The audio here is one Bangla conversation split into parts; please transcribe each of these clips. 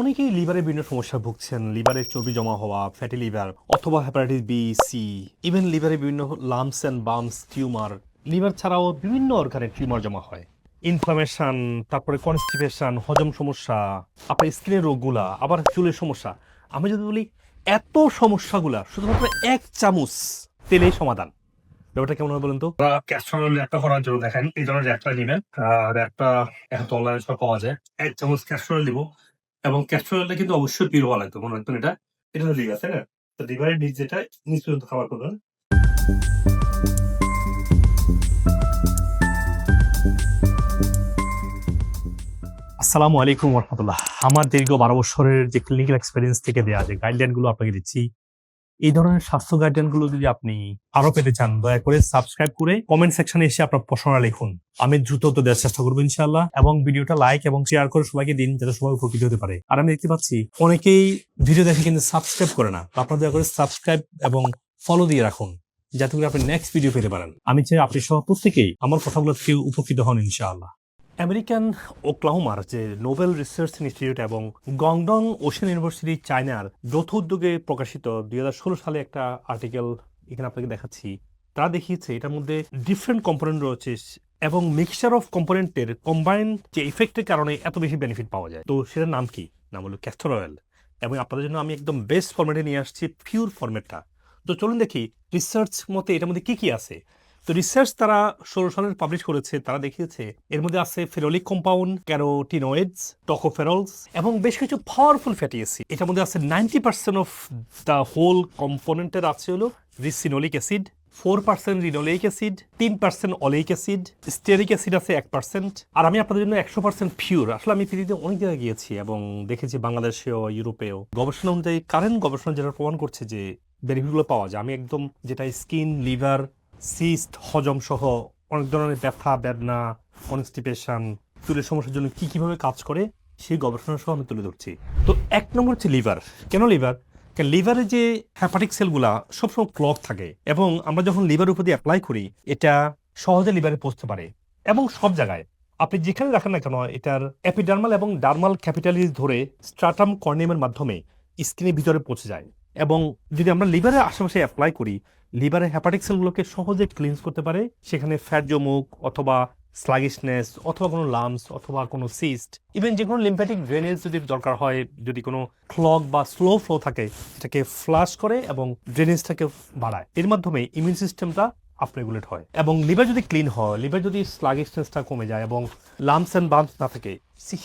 অনেকেই লিভারে বিভিন্ন সমস্যা ভুগছেন। লিভারে চর্বি জমা হওয়া, ফ্যাটি লিভার অথবা হেপাটাইটিস বি, সি, ইভেন লিভারে বিভিন্ন lumps and bumps, tumour. Liver ছাড়াও বিভিন্ন অর্গানে টিউমার জমা হয়। ইনফ্লামেশন, তারপরে কনস্টিপেশন, হজম সমস্যা, আপনার স্কিনের রোগগুলা, আবার চুলের সমস্যা। আমি যদি বলি এত সমস্যাগুলা শুধুমাত্র ১ চামচ তেলেই সমাধান। ব্যাপারটা কেমন হবে বলুন তো? ক্যাস্টর অয়েল র্যাপটা করার জন্য দেখেন এই ধরনের র্যাপটা নেবেন। র্যাপটা এখন তো অনলাইনে সব পাওয়া যায়। ১ চামচ ক্যাস্টর অয়েল দিব এবং ক্যাস্টর অয়েলটা কিন্তু অবশ্যই পিওর হওয়া লাগবে। মনে রাখবেন এটা হলো লিভার, তাই না? তো লিভারের নিচ যেটা নিচ পর্যন্ত খাবার করবেন। আসসালামু আলাইকুম রহমতুল্লাহ। আমার দীর্ঘ ১২ বছরের যে ক্লিনিক্যাল এক্সপেরিয়েন্স থেকে দেয়া যে গাইডলাইনগুলো আপনাকে দিচ্ছি, এই ধরনের স্বাস্থ্য গাইডলাইনগুলো যদি আপনি আরো পেতে চান, দয়া করে সাবস্ক্রাইব করে কমেন্ট সেকশনে এসে আপনার প্রশ্নটা লিখুন। আমি দ্রুত উত্তর দেওয়ার চেষ্টা করবো ইনশাআল্লাহ। এবং ভিডিওটা লাইক এবং শেয়ার করে সবাইকে দিন, যাতে সবাই উপকৃত হতে পারে। আর আমি দেখতে পাচ্ছি অনেকেই ভিডিও দেখে কিন্তু সাবস্ক্রাইব করে না। তো আপনারা দয়া করে সাবস্ক্রাইব এবং ফলো দিয়ে রাখুন, যাতে করে আপনি নেক্সট ভিডিও পেতে পারেন। আমি চাই আপনি সহ প্রত্যেকেই আমার কথাগুলো থেকে উপকৃত হন ইনশাআল্লাহ। আমেরিকান ওক্লাহোমার যে নোবেল রিসার্চ ইনস্টিটিউট এবং গংডং ওশেন ইউনিভার্সিটি চায়নার যৌথ উদ্যোগে প্রকাশিত ২০১৬ সালে একটা আর্টিকেল এখানে আপনাকে দেখাচ্ছি। তারা দেখিয়েছে এটার মধ্যে ডিফারেন্ট কম্পোনেন্ট রয়েছে এবং মিক্সচার অফ কম্পোনেন্টের কম্বাইন্ড যে ইফেক্টের কারণে এত বেশি বেনিফিট পাওয়া যায়। তো সেটার নাম কি? নাম হলো ক্যাস্টর অয়েল। এবং আপনাদের জন্য আমি একদম বেস্ট ফরম্যাটে নিয়ে আসছি, পিওর ফরম্যাটটা। তো চলুন দেখি রিসার্চ মতে এটার মধ্যে কি কি আছে। তো রিসার্চ তারা ১৬ সালের পাবলিশ করেছে। তারা দেখিয়েছে এর মধ্যে আছে ফেরোলিক কম্পাউন্ড, ক্যারোটিনয়েডস, টকোফেরলস এবং বেশ কিছু পাওয়ারফুল ফ্যাটি অ্যাসিড। এটার মধ্যে আছে 90% অফ দ্য হোল কম্পোনেন্টের আছে হলো ricinoleic acid, 4% linoleic acid, 3% oleic acid, stearic acid আছে 1%। আর আমি আপনাদের জন্য 100% পিওর। আসলে আমি পৃথিবীতে অনেক জায়গায় গিয়েছি এবং দেখেছি বাংলাদেশেও, ইউরোপেও। গবেষণা অনুযায়ী কারেন্ট গবেষণা যেটা প্রমাণ করছে যে বেনিফিটগুলো পাওয়া যায়। আমি একদম যেটা স্কিন, লিভার, সিস্ট, হজম সহ অনেক ধরনের ব্যথা, বেদনা, কনস্টিপেশন, চুলের সমস্যার জন্য কিভাবে কাজ করে সেই গবেষণা সহ আমি তুলে ধরছি। তো ১ নম্বর হচ্ছে লিভার। কেন লিভার? কারণ লিভারে যে হ্যাপাটিক সেলগুলা সবসময় ক্লগ থাকে এবং আমরা যখন লিভার উপর দিয়ে অ্যাপ্লাই করি, এটা সহজে লিভারে পৌঁছতে পারে এবং সব জায়গায় আপনি যেখানে রাখেন না কেন, এটার এপিডার্মাল এবং ডার্মাল ক্যাপিটালিস ধরে স্ট্রাটাম কর্নিয়ামের মাধ্যমে স্কিনের ভিতরে পৌঁছে যায়। এবং যদি আমরা লিভারের আশেপাশে অ্যাপ্লাই করি, লিভারের হ্যাপাটিক সেলগুলোকে সহজে ক্লিনস করতে পারে। সেখানে ফ্যাট জমুক অথবা স্লাগিশনেস অথবা কোনো লামস অথবা কোনো সিস্ট, ইভেন যে কোনো লিম্ফ্যাটিক ড্রেনেজ যদি দরকার হয়, যদি কোনো ক্লগ বা স্লো ফ্লো থাকে, এটাকে ফ্লাশ করে এবং ড্রেনেজটাকে বাড়ায়। এর মাধ্যমে ইমিউন সিস্টেমটা আপরেগুলেট হয়। এবং লিভার যদি ক্লিন হয়, লিভার যদি স্লাগিশনেসটা কমে যায় এবং লামস অ্যান্ড বাম্পস না থাকে,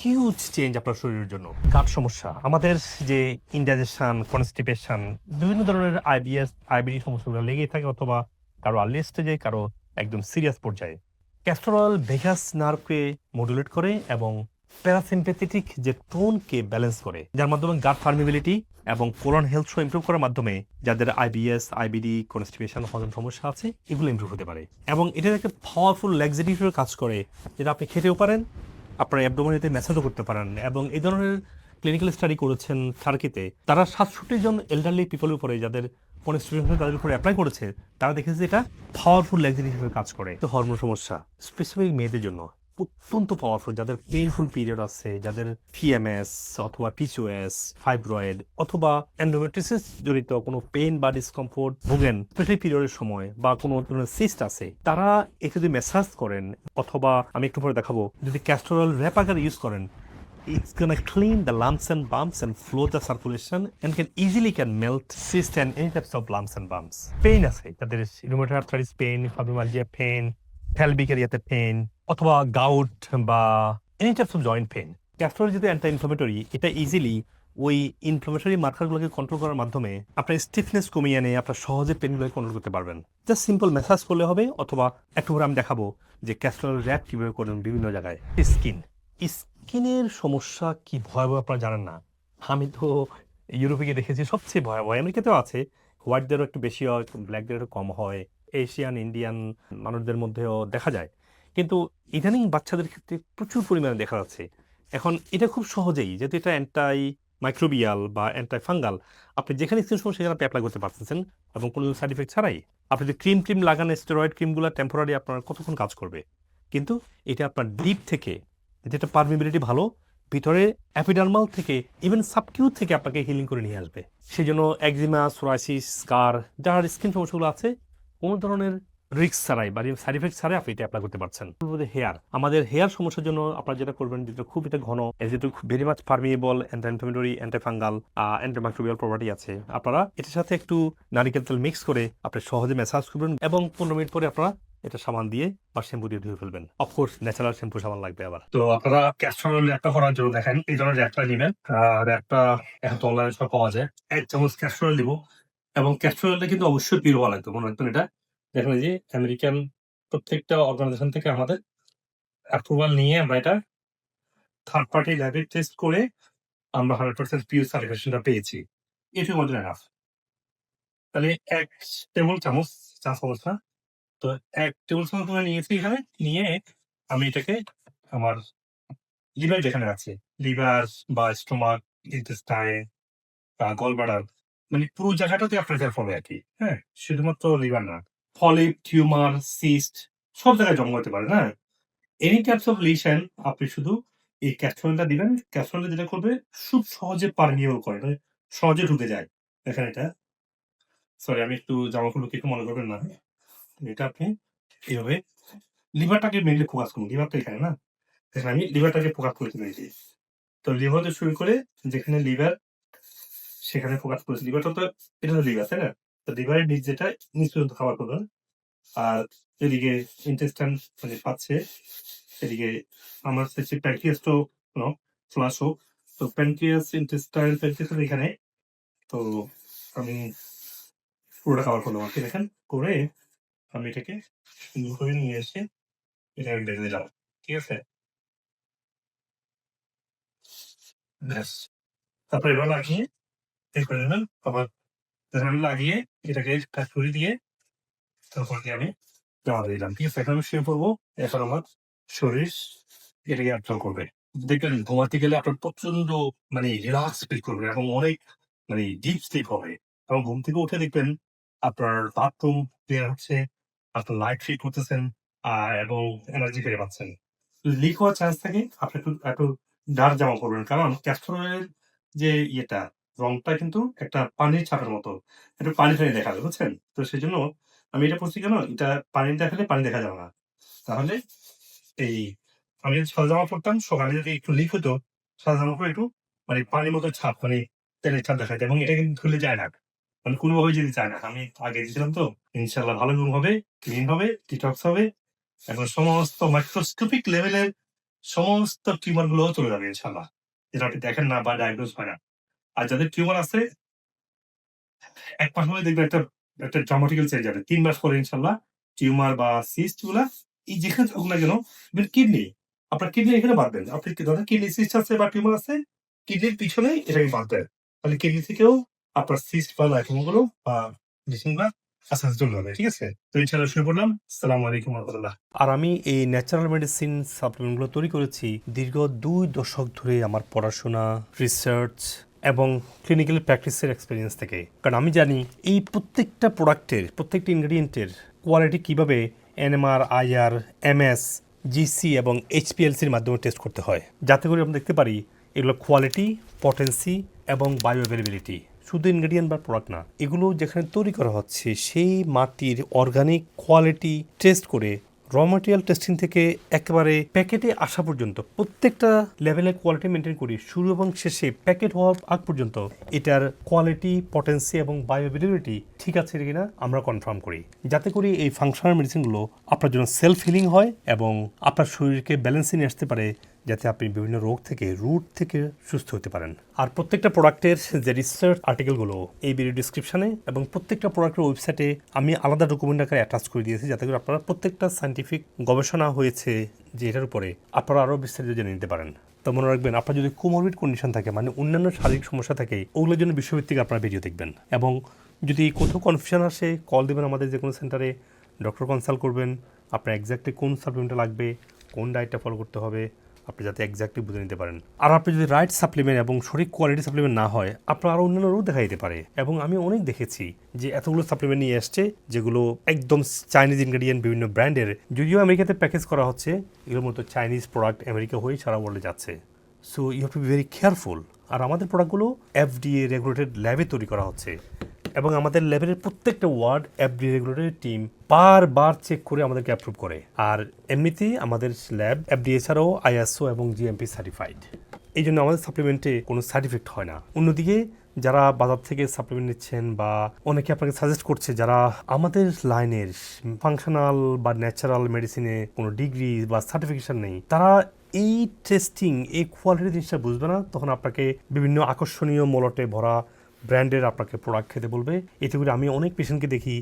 হিউজ চেঞ্জ আপনার শরীরের জন্য। গাট সমস্যা, আমাদের যে ইনডাইজেশন, কনস্টিপেশন, বিভিন্ন ধরনের আইবিএস, আইবিডি সমস্যাগুলো লেগেই থাকে, অথবা কারো আর্লি স্টেজে, কারো একদম সিরিয়াস পর্যায়ে। ক্যাস্টর অয়েল ভেগাস নার্ভকে মডুলেট করে এবং প্যারাসিম্পেথেটিক যে টোনকে ব্যালেন্স করে, যার মাধ্যমে গাট পারমিবিলিটি এবং কোলন হেলথ শো ইমপ্রুভ করার মাধ্যমে যাদের আইবিএস, আইবিডি, কনস্টিপেশন, হজম সমস্যা আছে, এগুলো ইমপ্রুভ হতে পারে। এবং এটা একটা পাওয়ারফুল ল্যাক্সেটিভ হিসেবে কাজ করে, যেটা আপনি খেতেও পারেন, আপনার অ্যাবডোমেনেতে ম্যাসাজও করতে পারেন। এবং এই ধরনের ক্লিনিক্যাল স্টাডি করেছেন টার্কিতে। তারা ৬৭ জন এল্ডারলি পিপলের উপরে, যাদের কনস্টিটিউশন তাদের উপরে অ্যাপ্লাই করেছে, তারা দেখেছে এটা পাওয়ারফুল ল্যাক্সেটিভ হিসেবে কাজ করে। তো হরমোন সমস্যা স্পেসিফিক মেয়েদের জন্য অত্যন্ত পাওয়ারফুল, যাদের পেইনফুল পিরিয়ড আছে, যাদের পিএমএস অথবা পিসিওএস, ফাইব্রয়েড অথবা এন্ডোমেট্রিসিস জড়িত কোনো পেইন বা ডিসকমফোর্ট ভোগেন স্পেশালি পিরিয়ডের সময়, বা কোনো ধরনের সিস্ট আছে, তারা এটা যদি ম্যাসাজ করেন অথবা আমি একটু পরে দেখাবো, যদি ক্যাস্টর অয়েল র্যাপ আকারে ইউজ করেন, it's gonna clean the lumps and bumps and flow the circulation and can melt cyst and any types of lumps and bumps. Pain আছে, তাদের rheumatoid arthritis pain, fibromyalgia pain, pelvic area pain অথবা গাউট বা any types of joint pain. Castor যেহেতু অ্যান্টি ইনফ্লামেটরি, এটা ইজিলি ওই ইনফ্লামেটরি মার্কারগুলোকে কন্ট্রোল করার মাধ্যমে আপনার স্টিফনেস কমিয়ে এনে আপনার সহজে পেনগুলোকে কন্ট্রোল করতে পারবেন। জাস্ট সিম্পল ম্যাসাজ করলে হবে, অথবা একটু পরে আমি দেখাবো যে ক্যাস্টর র্যাপ কীভাবে করবেন বিভিন্ন জায়গায়। স্কিনের সমস্যা কি ভয়াবহ আপনারা জানেন না। আমি তো ইউরোপে গিয়ে দেখেছি সবচেয়ে ভয়াবহ। আমেরিকাতেও আছে, হোয়াইটদেরও একটু বেশি হয়, ব্ল্যাকদের একটু কম হয়, এশিয়ান, ইন্ডিয়ান মানুষদের মধ্যেও দেখা যায়। কিন্তু ইদানিং বাচ্চাদের ক্ষেত্রে প্রচুর পরিমাণে দেখা যাচ্ছে। এখন এটা খুব সহজেই, যেহেতু এটা অ্যান্টাই মাইক্রোবিয়াল বা অ্যান্টাই ফাঙ্গাল, আপনি যেখানে স্কিন সমস্যা সেখানে আপনি অ্যাপ্লাই করতে পারতেছেন এবং কোনো সাইড ইফেক্ট ছাড়াই। আপনি যদি ক্রিম লাগান, স্টেরয়েড ক্রিমগুলো টেম্পোরারি আপনার কতক্ষণ কাজ করবে, কিন্তু এটা আপনার ডিপ থেকে, যেটা পারমিবিলিটি ভালো, ভিতরে অ্যাপিডার্মাল থেকে ইভেন সাবকিউ থেকে আপনাকে হিলিং করে নিয়ে আসবে। সেই জন্য একজিমা, সোরাইসিস, স্কার, যার স্কিন সমস্যাগুলো আছে, কোনো ধরনের রিস্ক ছাড়াই বা সাইড এফেক্ট ছাড়াই আপনি এটা অ্যাপ্লাই করতে পারছেন। হেয়ার, আমাদের হেয়ার সমস্যার জন্য আপনারা যেটা করবেন, যেটা খুব এটা ঘন, যেহেতু very much permeable, anti inflammatory, antifungal, antimicrobial property আছে, আপনারা এটার সাথে একটু নারিকেল তেল মিক্স করে আপনি সহজে ম্যাসাজ করবেন এবং 15 মিনিট পরে আপনারা এটা সাবান দিয়ে বা শ্যাম্পু দিয়ে ধুয়ে ফেলবেন। অফকোর্স ন্যাচারাল শ্যাম্পু সাবান লাগবে আবার। তো আপনারা ক্যাস্টর অয়েল একটা করার জন্য দেখেন এই ধরনের একটা নেবেন, আর একটা এখন তো অনলাইনে সব পাওয়া যায়। 1 চামচ ক্যাস্টর অয়েল দিব, এবং ক্যাস্টর অয়েলটা কিন্তু অবশ্যই পিওর হওয়া লাগবে। মনে রাখবেন এটা। দেখেন এই যে আমেরিকান প্রত্যেকটা অর্গানাইজেশন থেকে আমাদের অ্যাপ্রুভাল নিয়ে আমরা এটা থার্ড পার্টি ল্যাবে টেস্ট করে আমরা 100% পিওর সার্টিফিকেশনটা পেয়েছি। এটুকু আমাদের এনাফ। তাহলে 1 টেবিল চামচ, চা চামচ না, তো 1 টেবিল চামচ করে নিয়েছি এখানে। নিয়ে আমি এটাকে আমার লিভার যেখানে আছে, লিভার বা স্টোমাক, ইন্টেস্টাইন বা গলব্লাডার, মানে পুরো জায়গাটাতে আপনার ফলে আরকি। হ্যাঁ? শুধুমাত্র লিভার না। পলিপ, টিউমার, সিস্ট সব জায়গায় জন্ম হতে পারে, হ্যাঁ? এনি টাইপস অফ লিশন আপনি শুধু এই ক্যাস্টর অয়েলটা দিবেন। ক্যাস্টর অয়েলটা যেটা করবে খুব সহজে পারমিয়েবল করে, মানে সহজে ঢুকে যায়। দেখেন এটা। সরি, আমি একটু জামাকাপড় কিছু মনে করবেন না। এটা আপনি এভাবে লিভারটাকে মেইনলি ফোকাস করুন। লিভার তো এখানে না? দেখেন আমি লিভারটাকে ফোকাস করে তুলেছি। তো লিভার দিয়ে শুরু করে যেখানে লিভার সেখানে ফোকাস করেছি। লিভারটা তো এটা তো লিভার, তাই না? তো লিভারের নিচ যেটা নিচ পর্যন্ত খাবার করবেন। আর এদিকে ইন্টেস্টাইন মানে পাচ্ছে। এদিকে আমার হচ্ছে প্যানক্রিয়াসটাও ফ্লাশ হোক। তো প্যানক্রিয়াস, ইন্টেস্টাইন, প্যানক্রিয়াস এখানে। তো আমি পুরোটা কভার করলাম আরকি দেখেন। করে আমি এটাকে সুন্দর করে নিয়ে এসে এটা বেঁধে দিলাম। ঠিক আছে? ব্যাস। তারপরে এবার লাগিয়ে বের করে নিলাম। আবার দেখেন লাগিয়ে এটাকে কাঁচকড়ি দিয়ে তারপর দিয়ে আমি জমা দিয়ে দিলাম। ঠিক আছে? এখন আমি শুয়ে পড়বো। এখন আমার শরীর এটাকে অ্যাবজর্ব করবে। দেখবেন ঘুমাতে গেলে আপনার প্রচন্ড মানে রিল্যাক্স ফিল করবেন এবং অনেক মানে ডিপ স্লিপ হবে। এবং ঘুম থেকে উঠে দেখবেন আপনার বাথরুম ক্লিয়ার হচ্ছে, আপনার লাইট ফিল করতেছেন এবং এনার্জি ফিরে পাচ্ছেন। লিক হওয়ার চান্স থাকে, আপনি একটু ডার্ক জামা পড়বেন। কারণ ক্যাস্টর অয়েলের যে ইয়েটা, রংটা কিন্তু একটা পানির ছাপের মতো। একটু পানি দেখাবে, বুঝছেন? তো সেজন্য আমি এটা পড়ছি কেন? এটা পানি দেখালে পানি দেখা যাবে না। তাহলে এই আমি যদি সাদা জামা পড়তাম, সকালে যদি একটু লিক হতো, সাদা জামা পরে একটু মানে পানির মতো ছাপ, মানে তেলের ছাপ দেখাইতো, এবং এটা কিন্তু ধুলে যায় না। মানে কোনোভাবেই যেতে চায় না। আমি আগে দিয়েছিলাম তো। ইনশাআল্লাহ ভালো ঘুম হবে, ক্লিন হবে, ডিটক্স হবে। এখন সমস্ত মাইক্রোস্কোপিক লেভেলের সমস্ত টিউমার গুলোও চলে যাবে ইনশাআল্লাহ। যেটা আপনি দেখেন না বা ডায়াগনোজ হয় না। আর যাদের টিউমার আছে ১ মাস হলে দেখবেন একটা ড্রামাটিক্যাল চেঞ্জ হবে। ৩ মাস পরে ইনশাআল্লাহ টিউমার বা সিস্ট গুলা এই যেখানে থাকুক না কেন, ইভেন কিডনি, আপনার কিডনি এখানে বাঁধবেন। আপনি ধরেন কিডনি সিস্ট আছে বা টিউমার আছে, কিডনির পিছনেই এটাকে বাঁধবেন। তাহলে কিডনি থেকেও আপনার সিস্ট বা লাইফোমা গুলো বা লিশন গুলা আস্তে, আস্তে চলে যাবে। ঠিক আছে? তো ইনশাআল্লাহ শুয়ে পড়লাম। আসসালামু আলাইকুম ওয়া রাহমাতুল্লাহ। আর আমি এই ন্যাচারাল মেডিসিন সাপ্লিমেন্টগুলো তৈরি করেছি দীর্ঘ 2 দশক ধরে আমার পড়াশোনা, রিসার্চ এবং ক্লিনিক্যাল প্র্যাকটিসের এক্সপিরিয়েন্স থেকে। কারণ আমি জানি এই প্রত্যেকটা প্রোডাক্টের, প্রত্যেকটা ইনগ্রিডিয়েন্টের কোয়ালিটি কীভাবে এনএমআর, আইআর, এমএস, জিসি এবং এইচপিএলসির মাধ্যমে টেস্ট করতে হয়, যাতে করে আমরা দেখতে পারি এগুলো কোয়ালিটি, পটেন্সি এবং বায়ো অ্যাভেলেবিলিটি। শুধু ইনগ্রেডিয়েন্ট বা প্রোডাক্ট না, এগুলো যেখানে তৈরি করা হচ্ছে সেই মাটির অর্গানিক কোয়ালিটি টেস্ট করে র ম্যাটেরিয়াল টেস্টিং থেকে একেবারে প্যাকেটে আসা পর্যন্ত প্রত্যেকটা লেভেলের কোয়ালিটি মেনটেন করি। শুরু এবং শেষে প্যাকেট হওয়ার আগ পর্যন্ত এটার কোয়ালিটি, পটেন্সি এবং বায়োঅ্যাভেলেবিলিটি ঠিক আছে কিনা আমরা কনফার্ম করি, যাতে করে এই ফাংশনাল মেডিসিনগুলো আপনার জন্য সেলফ হিলিং হয় এবং আপনার শরীরকে ব্যালেন্সে নিয়ে আসতে পারে, যাতে আপনি বিভিন্ন রোগ থেকে রুট থেকে সুস্থ হতে পারেন। আর প্রত্যেকটা প্রোডাক্টের যে রিসার্চ আর্টিকেলগুলো এই ভিডিও ডিসক্রিপশনে এবং প্রত্যেকটা প্রোডাক্টের ওয়েবসাইটে আমি আলাদা ডকুমেন্ট আকারে অ্যাটাচ করে দিয়েছি, যাতে করে আপনারা প্রত্যেকটা সায়েন্টিফিক গবেষণা হয়েছে যে এটার উপরে আপনারা আরও বিস্তারিত জেনে নিতে পারেন। তো মনে রাখবেন, আপনার যদি কোমরবিড কন্ডিশন থাকে, মানে অন্যান্য শারীরিক সমস্যা থাকে, ওগুলোর জন্য বিশ্বভিত্তিক আপনারা ভিডিও দেখবেন। এবং যদি কোথাও কনফিউশন আসে, কল দেবেন আমাদের যে কোনো সেন্টারে, ডক্টর কনসাল্ট করবেন, আপনার এক্স্যাক্টলি কোন সাপ্লিমেন্টটা লাগবে, কোন ডায়েটটা ফলো করতে হবে, আপনি যাতে এক্স্যাক্টলি বুঝে নিতে পারেন। আর আপনি যদি রাইট সাপ্লিমেন্ট এবং সঠিক কোয়ালিটি সাপ্লিমেন্ট না হয়, আপনার আরও অন্যান্য রোগ দেখা দিতে পারে। এবং আমি অনেক দেখেছি যে এতগুলো সাপ্লিমেন্ট নিয়ে আসছে যেগুলো একদম চাইনিজ ইনগ্রেডিয়েন্ট, বিভিন্ন ব্র্যান্ডের, যদিও আমেরিকাতে প্যাকেজ করা হচ্ছে, এগুলোর মতো চাইনিজ প্রোডাক্ট আমেরিকা হয়ে সারা ওয়ার্ল্ডে যাচ্ছে। So you have to be very careful. আর আমাদের প্রোডাক্টগুলো FDA রেগুলেটেড ল্যাবে তৈরি করা হচ্ছে এবং আমাদের ল্যাবের প্রত্যেকটা ওয়ার্ড FDA রেগুলেটেড টিম বারবার চেক করে আমাদেরকে অ্যাপ্রুভ করে। আর এমনিতেই আমাদের ল্যাব FDA ছাড়াও ISO এবং GMP সার্টিফাইড। এই জন্য আমাদের সাপ্লিমেন্টে কোনো সাইড ইফেক্ট হয় না। অন্যদিকে যারা বাজার থেকে সাপ্লিমেন্ট নিচ্ছেন বা অনেকে আপনাকে সাজেস্ট করছে যারা আমাদের লাইনের ফাংশনাল বা ন্যাচারাল মেডিসিনে কোনো ডিগ্রি বা সার্টিফিকেশন নেই, তারা এই টেস্টিং এই কোয়ালিটির জিনিসটা বুঝবে না, তখন আপনাকে বিভিন্ন আকর্ষণীয় মলটে ভরা ব্র্যান্ডের আপনাকে প্রোডাক্ট খেতে বলবে। এতে করে আমি অনেক পেশেন্টকে দেখি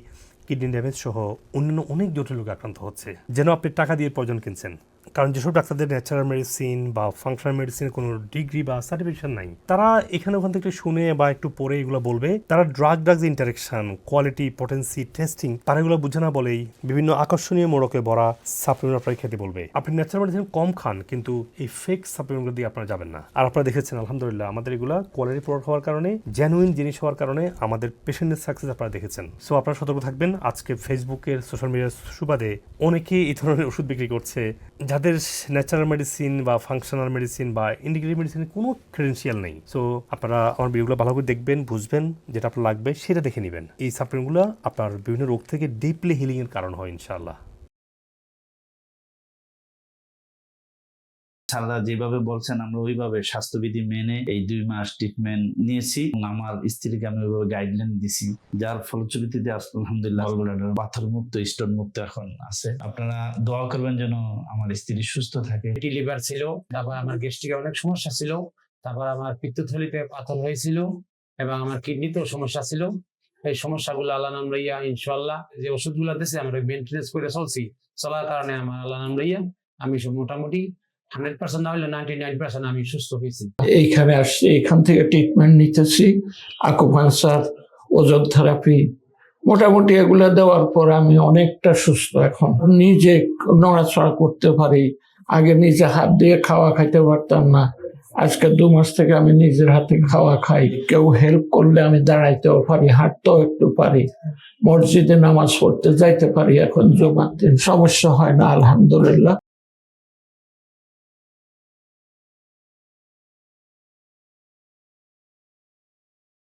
কিডনি ড্যামেজ সহ অন্যান্য অনেক জটিল রোগে আক্রান্ত হচ্ছে, যেন আপনি টাকা দিয়ে প্রয়োজন কিনছেন। কারণ যেসব ডাক্তারদের ন্যাচারাল মেডিসিন বা ফাংশনাল মেডিসিনের কোনো ডিগ্রি বা সার্টিফিকেশন নাই, তারা এখানে ওখান থেকে শুনে বা একটু পরে এগুলো বলবে। তারা drugs interaction, quality, potency, testing তারা এগুলো বুঝে না বলেই বিভিন্ন আকর্ষণীয় মোড়কে ভরা সাপ্লিমেন্ট আপনাকে খেতে বলবে। আপনি ন্যাচারাল মেডিসিন কম খান, কিন্তু এই ফেক সাপ্লিমেন্টগুলো দিয়ে আপনারা যাবেন না। আর আপনারা দেখেছেন আলহামদুলিল্লাহ আমাদের এগুলো কোয়ালিটি প্রোডাক্ট হওয়ার কারণে, জেনুইন জিনিস হওয়ার কারণে আমাদের পেশেন্টের সাকসেস আপনারা দেখেছেন। সো আপনারা সতর্ক থাকবেন। আজকে ফেসবুকের সোশ্যাল মিডিয়ার সুবাদে অনেকে এই ধরনের ওষুধ বিক্রি করছে যাদের ন্যাচারাল মেডিসিন বা ফাংশনাল মেডিসিন বা ইন্টিগ্রেটিভ মেডিসিনের কোনো ক্রেডেন্সিয়াল নেই। সো আপনারা আমার ভিডিওগুলো ভালো করে দেখবেন, বুঝবেন, যেটা আপনার লাগবে সেটা দেখে নেবেন। এই সাপ্লিমেন্টগুলো আপনার বিভিন্ন রোগ থেকে ডিপলি হিলিংয়ের কারণ হয় ইনশাআল্লাহ। সারদা যেভাবে বলছেন আমরা ওইভাবে স্বাস্থ্যবিধি মেনে এই 2 মাস ট্রিটমেন্ট নিয়েছি এবং আমার স্ত্রীকে আমি ওইভাবে গাইডলাইন দিছি, যার ফলশ্রুতিতে আলহামদুলিল্লাহ গলব্লাডার পাথর মুক্ত, স্টোন মুক্ত এখন আছে। আপনারা দোয়া করবেন যেন আমার স্ত্রী সুস্থ থাকে। লিভার ছিল, তারপর আমার গ্যাস্ট্রিকে অনেক সমস্যা ছিল, তারপর আমার পিত্তথলিতে পাথর হয়েছিল এবং আমার কিডনিতেও সমস্যা ছিল। এই সমস্যাগুলো আল্লাহ নাম লইয়া ইনশাআল্লাহ যে ওষুধগুলো দিয়েছে আমরা মেনটেনেন্স করে চলার কারণে আমার আল্লাহ নাম লইয়া আমি মোটামুটি 100% না হলে 99% আমি সুস্থ হয়েছি। এইখানে আসছি, এখান থেকে ট্রিটমেন্ট নিতেছি, আকুপাংচার, ওজন থেরাপি, মোটামুটি এগুলো দেওয়ার পর আমি অনেকটা সুস্থ। এখন নিজে নড়াচড়া করতে পারি, আগে নিজে হাত দিয়ে খাওয়া খাইতে পারতাম না, আজকে 2 মাস থেকে আমি নিজের হাতে খাওয়া খাই। কেউ হেল্প করলে আমি দাঁড়াইতেও পারি, হাঁটতেও একটু পারি, মসজিদে নামাজ পড়তে যাইতে পারি, এখন জুমার দিন সমস্যা হয় না আলহামদুলিল্লাহ।